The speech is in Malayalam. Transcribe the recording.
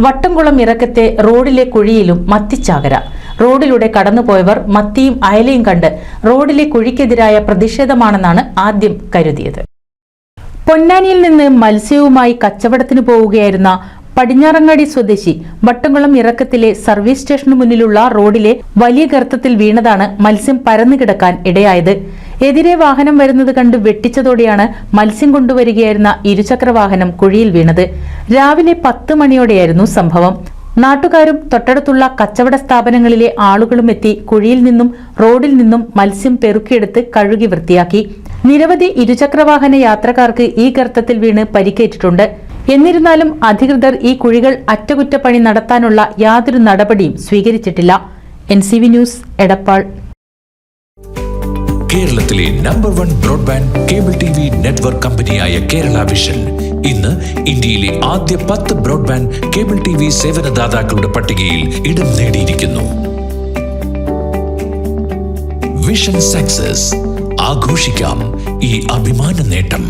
വട്ടംകുളം ഇറക്കത്തെ റോഡിലെ കുഴിയിലും മത്തിച്ചാകര. റോഡിലൂടെ കടന്നുപോയവർ മത്തിയും അയലയും കണ്ട് റോഡിലെ കുഴിക്കെതിരായ പ്രതിഷേധമാണെന്നാണ് ആദ്യം കരുതിയത്. പൊന്നാനിയിൽ നിന്ന് മത്സ്യവുമായി കച്ചവടത്തിന് പോവുകയായിരുന്ന പടിഞ്ഞാറങ്ങാടി സ്വദേശി വട്ടംകുളം ഇറക്കത്തിലെ സർവീസ് സ്റ്റേഷനു മുന്നിലുള്ള റോഡിലെ വലിയ ഗർത്തത്തിൽ വീണതാണ് മത്സ്യം പരന്നുകിടക്കാൻ ഇടയായത്. എതിരെ വാഹനം വരുന്നത് കണ്ട് വെട്ടിച്ചതോടെയാണ് മത്സ്യം കൊണ്ടുവരികയായിരുന്ന ഇരുചക്ര വാഹനം കുഴിയിൽ വീണത്. രാവിലെ 10 മണിയോടെയായിരുന്നു സംഭവം. നാട്ടുകാരും തൊട്ടടുത്തുള്ള കച്ചവട സ്ഥാപനങ്ങളിലെ ആളുകളും എത്തി കുഴിയിൽ നിന്നും റോഡിൽ നിന്നും മത്സ്യം പെറുക്കിയെടുത്ത് കഴുകി വൃത്തിയാക്കി. നിരവധി ഇരുചക്രവാഹന യാത്രക്കാർക്ക് ഈ ഗർത്തത്തിൽ വീണ് പരിക്കേറ്റിട്ടുണ്ട്. എന്നിരുന്നാലും അധികൃതർ ഈ കുഴികൾ അറ്റകുറ്റപ്പണി നടത്താനുള്ള യാതൊരു നടപടിയും സ്വീകരിച്ചിട്ടില്ല. NCV news, Edappal. കേരളത്തിലെ number 1 broadband cable TV network കമ്പനിയായ കേരള വിഷൻ ഇന്ന് ഇന്ത്യയിലെ ആദ്യ 10 ബ്രോഡ്ബാൻഡ് കേബിൾ TV സേവനദാതാക്കളുടെ പട്ടികയിൽ ഇടം നേടിയിരിക്കുന്നു. Vision success. ആഘോഷിക്കാം ഈ അഭിമാന നേട്ടം.